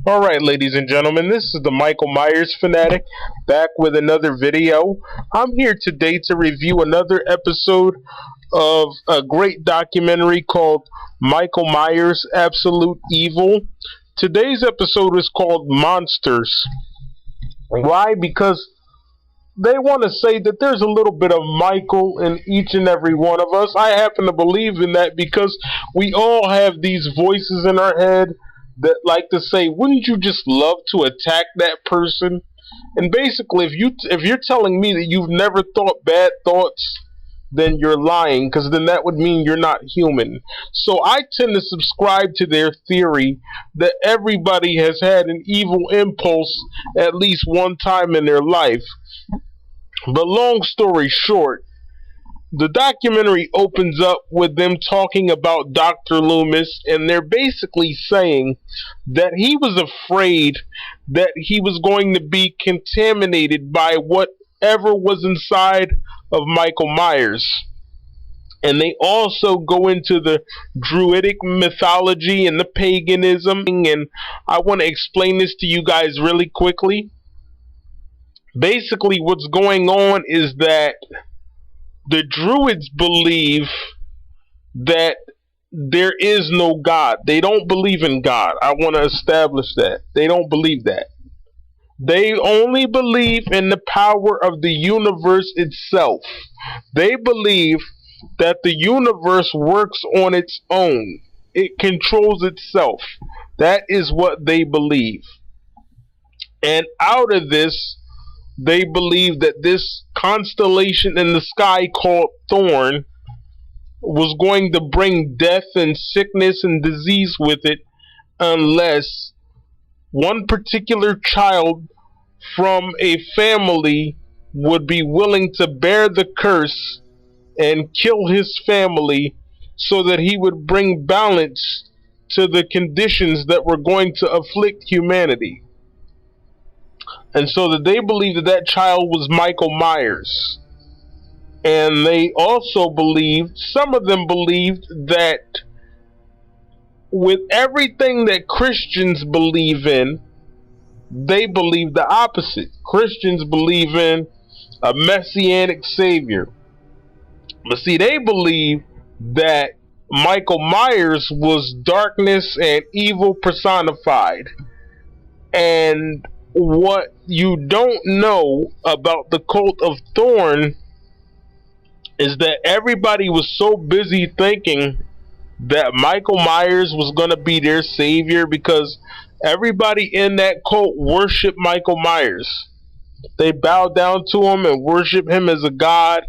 Alright, ladies and gentlemen, this is the Michael Myers Fanatic back with another video. I'm here today to review another episode of a great documentary called Michael Myers Absolute Evil. Today's episode is called Monsters. Why? Because they want to say that there's a little bit of Michael in each and every one of us. I happen to believe in that because we all have these voices in our head that like to say, "Wouldn't you just love to attack that person?" And basically, if you're telling me that you've never thought bad thoughts, then you're lying, because then that would mean you're not human. So I tend to subscribe to their theory that everybody has had an evil impulse at least one time in their life. But long story short, the documentary opens up with them talking about Dr. Loomis, and they're basically saying that he was afraid that he was going to be contaminated by whatever was inside of Michael Myers. And they also go into the druidic mythology and the paganism, and I want to explain this to you guys really quickly. Basically, what's going on is that the Druids believe that there is no God. They don't believe in God. I want to establish that. They don't believe that. They only believe in the power of the universe itself. They believe that the universe works on its own. It controls itself. That is what they believe. And out of this, they believe that this constellation in the sky called Thorn was going to bring death and sickness and disease with it unless one particular child from a family would be willing to bear the curse and kill his family so that he would bring balance to the conditions that were going to afflict humanity. And so that they believed that that child was Michael Myers. And they also believed, some of them believed, that with everything that Christians believe in, they believe the opposite. Christians believe in a messianic savior. But see, they believe that Michael Myers was darkness and evil personified. And what you don't know about the cult of Thorn is that everybody was so busy thinking that Michael Myers was going to be their savior because everybody in that cult worshiped Michael Myers. They bowed down to him and worship him as a god.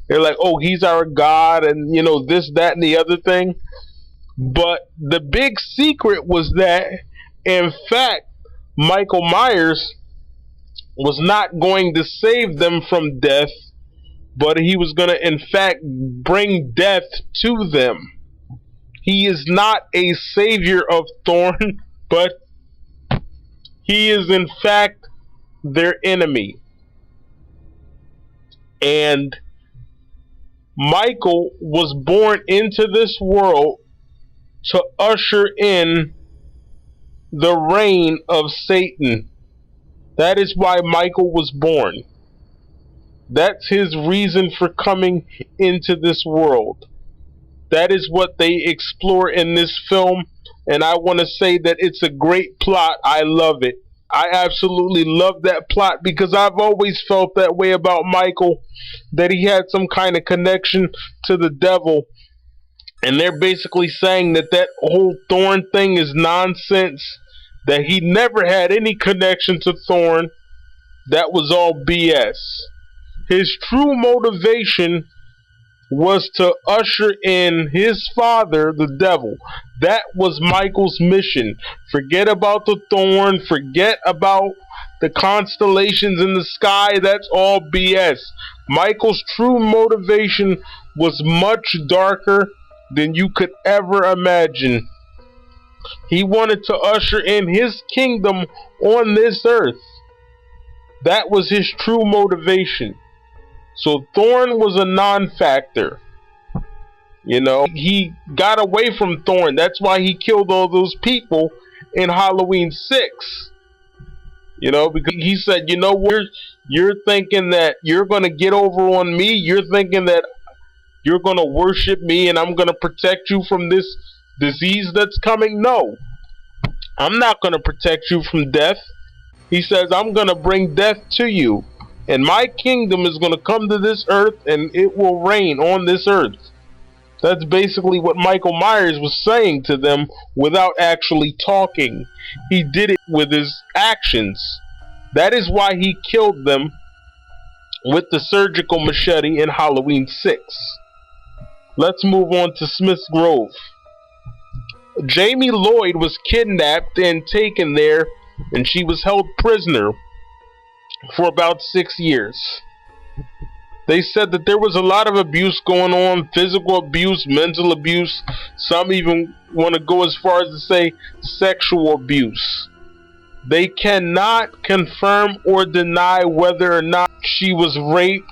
They're like, oh, he's our god, and this, that, and the other thing. But the big secret was that, in fact, Michael Myers was not going to save them from death, but he was going to, in fact, bring death to them. He is not a savior of Thorn, but he is, in fact, their enemy. And Michael was born into this world to usher in the reign of Satan. That is why Michael was born. That's his reason for coming into this world. That is what they explore in this film, and I want to say that it's a great plot. I love it. I absolutely love that plot because I've always felt that way about Michael, that he had some kind of connection to the devil. And they're basically saying that that whole Thorn thing is nonsense, that he never had any connection to Thorn. That was all BS. His true motivation was to usher in his father, the devil. That was Michael's mission. Forget about the Thorn, forget about the constellations in the sky. That's all BS. Michael's true motivation was much darker than you could ever imagine. He wanted to usher in his kingdom on this earth. That was his true motivation. So Thorn was a non-factor. He got away from Thorn. That's why he killed all those people in Halloween 6. You know, because he said, you know what, you're thinking that you're going to get over on me. You're thinking that you're going to worship me and I'm going to protect you from this disease that's coming. No, I'm not going to protect you from death. He says, I'm going to bring death to you. And my kingdom is going to come to this earth and it will reign on this earth. That's basically what Michael Myers was saying to them without actually talking. He did it with his actions. That is why he killed them with the surgical machete in Halloween 6. Let's move on to Smith's Grove. Jamie Lloyd was kidnapped and taken there, and she was held prisoner for about 6 years. They said that there was a lot of abuse going on, physical abuse, mental abuse. Some even want to go as far as to say sexual abuse. They cannot confirm or deny whether or not she was raped.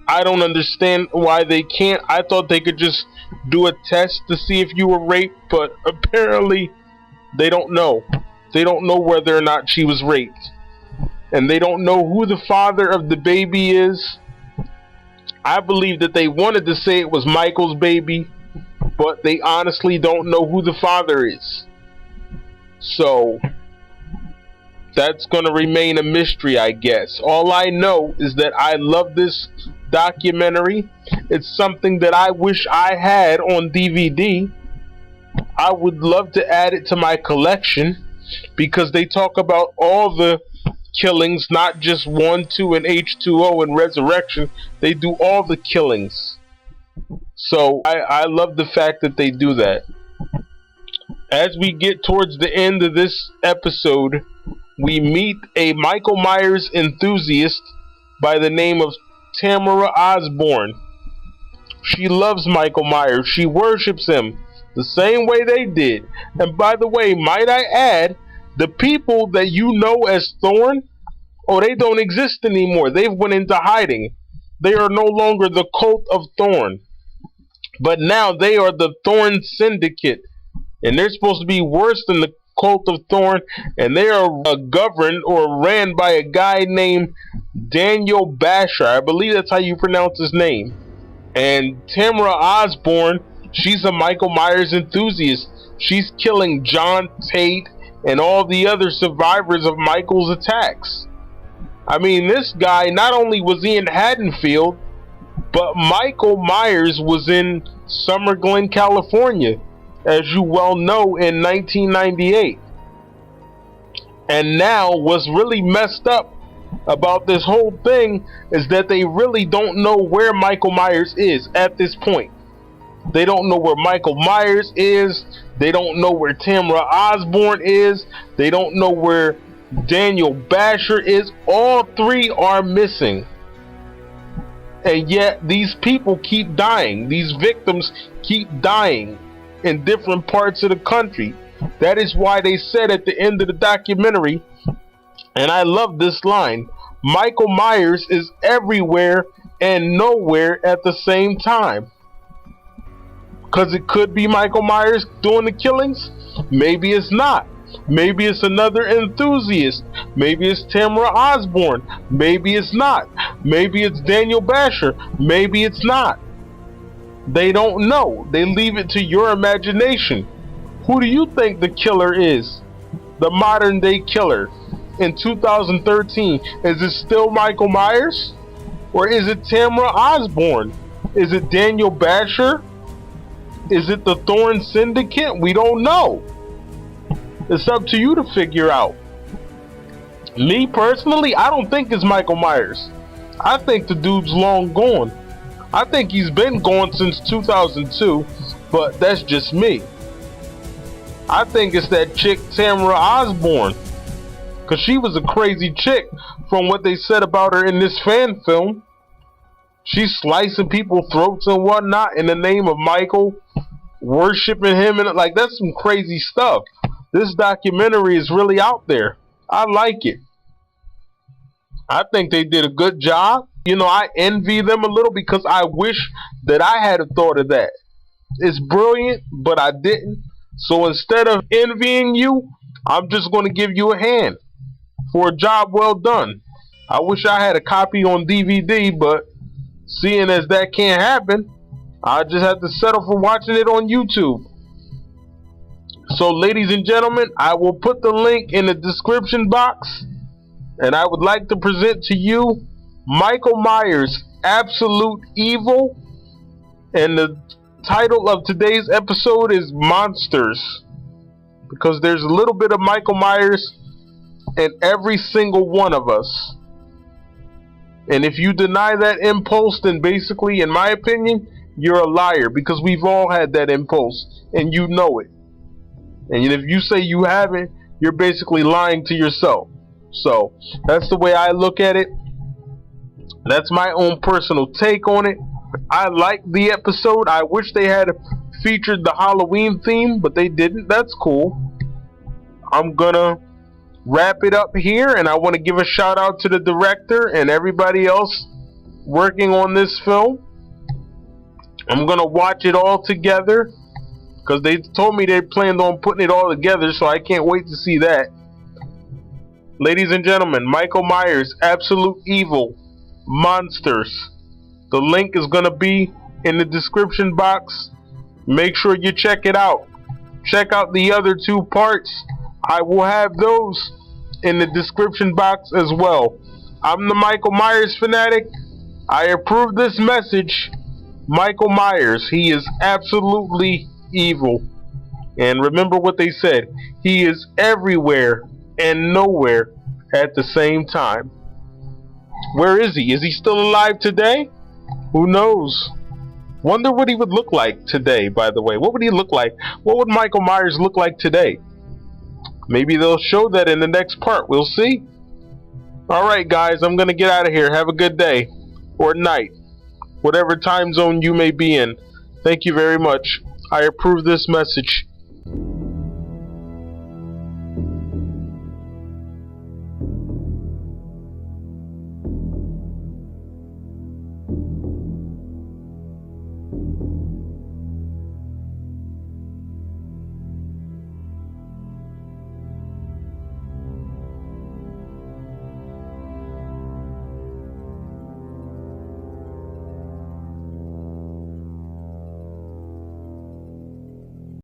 I don't understand why they can't. I thought they could just do a test to see if you were raped, but apparently they don't know. They don't know whether or not she was raped. And they don't know who the father of the baby is. I believe that they wanted to say it was Michael's baby, but they honestly don't know who the father is. So that's going to remain a mystery, I guess. All I know is that I love this documentary. It's something that I wish I had on DVD. I would love to add it to my collection because they talk about all the killings, not just 1, 2, and H2O and Resurrection. They do all the killings. So I love the fact that they do that. As we get towards the end of this episode, we meet a Michael Myers enthusiast by the name of Tamara Osborne. She loves Michael Myers. She worships him the same way they did. And by the way, might I add, the people that you know as Thorn, they don't exist anymore. They've went into hiding. They are no longer the cult of Thorn. But now they are the Thorn Syndicate. And they're supposed to be worse than the cult of Thorn. And they are governed or ran by a guy named Daniel Basher. I believe that's how you pronounce his name. And Tamara Osborne, she's a Michael Myers enthusiast. She's killing John Tate and all the other survivors of Michael's attacks. I mean, this guy, not only was he in Haddonfield, but Michael Myers was in Summer Glen, California, as you well know, in 1998. And now, what's really messed up about this whole thing is that they really don't know where Michael Myers is at this point. They don't know where Michael Myers is. They don't know where Tamara Osborne is. They don't know where Daniel Basher is. All three are missing. And yet these people keep dying. These victims keep dying in different parts of the country. That is why they said at the end of the documentary, and I love this line, Michael Myers is everywhere and nowhere at the same time. Because it could be Michael Myers doing the killings. Maybe it's not. Maybe it's another enthusiast. Maybe it's Tamara Osborne. Maybe it's not. Maybe it's Daniel Basher. Maybe it's not. They don't know. They leave it to your imagination. Who do you think the killer is? The modern day killer in 2013. Is it still Michael Myers? Or is it Tamara Osborne? Is it Daniel Basher? Is it the Thorn Syndicate? We don't know. It's up to you to figure out. Me personally, I don't think it's Michael Myers. I think the dude's long gone. I think he's been gone since 2002, but that's just me. I think it's that chick Tamara Osborne, because she was a crazy chick from what they said about her in this fan film. She's slicing people's throats and whatnot in the name of Michael, worshiping him, and like, that's some crazy stuff. This documentary is really out there. I like it. I think they did a good job. You know, I envy them a little because I wish that I had thought of that. It's brilliant, but I didn't. So instead of envying you, I'm just going to give you a hand for a job well done. I wish I had a copy on DVD, but seeing as that can't happen, I just have to settle for watching it on YouTube. So ladies and gentlemen, I will put the link in the description box, and I would like to present to you Michael Myers, Absolute Evil, and the title of today's episode is Monsters, because there's a little bit of Michael Myers in every single one of us. And if you deny that impulse, then basically, in my opinion, you're a liar, because we've all had that impulse and you know it. And if you say you haven't, you're basically lying to yourself. So that's the way I look at it. That's my own personal take on it. I liked the episode. I wish they had featured the Halloween theme, but they didn't. That's cool. I'm gonna wrap it up here, and I want to give a shout out to the director and everybody else working on this film. I'm gonna watch it all together because they told me they planned on putting it all together, so I can't wait to see that. Ladies and gentlemen, Michael Myers, Absolute Evil, Monsters. The link is gonna be in the description box. Make sure you check it out. Check out the other two parts. I will have those in the description box as well. I'm the Michael Myers fanatic. I approve this message. Michael Myers, he is absolutely evil. And remember what they said. He is everywhere and nowhere at the same time. Where is he? Is he still alive today? Who knows? Wonder what he would look like today, by the way. What would he look like? What would Michael Myers look like today? Maybe they'll show that in the next part. We'll see. Alright guys, I'm going to get out of here. Have a good day. Or night. Whatever time zone you may be in. Thank you very much. I approve this message.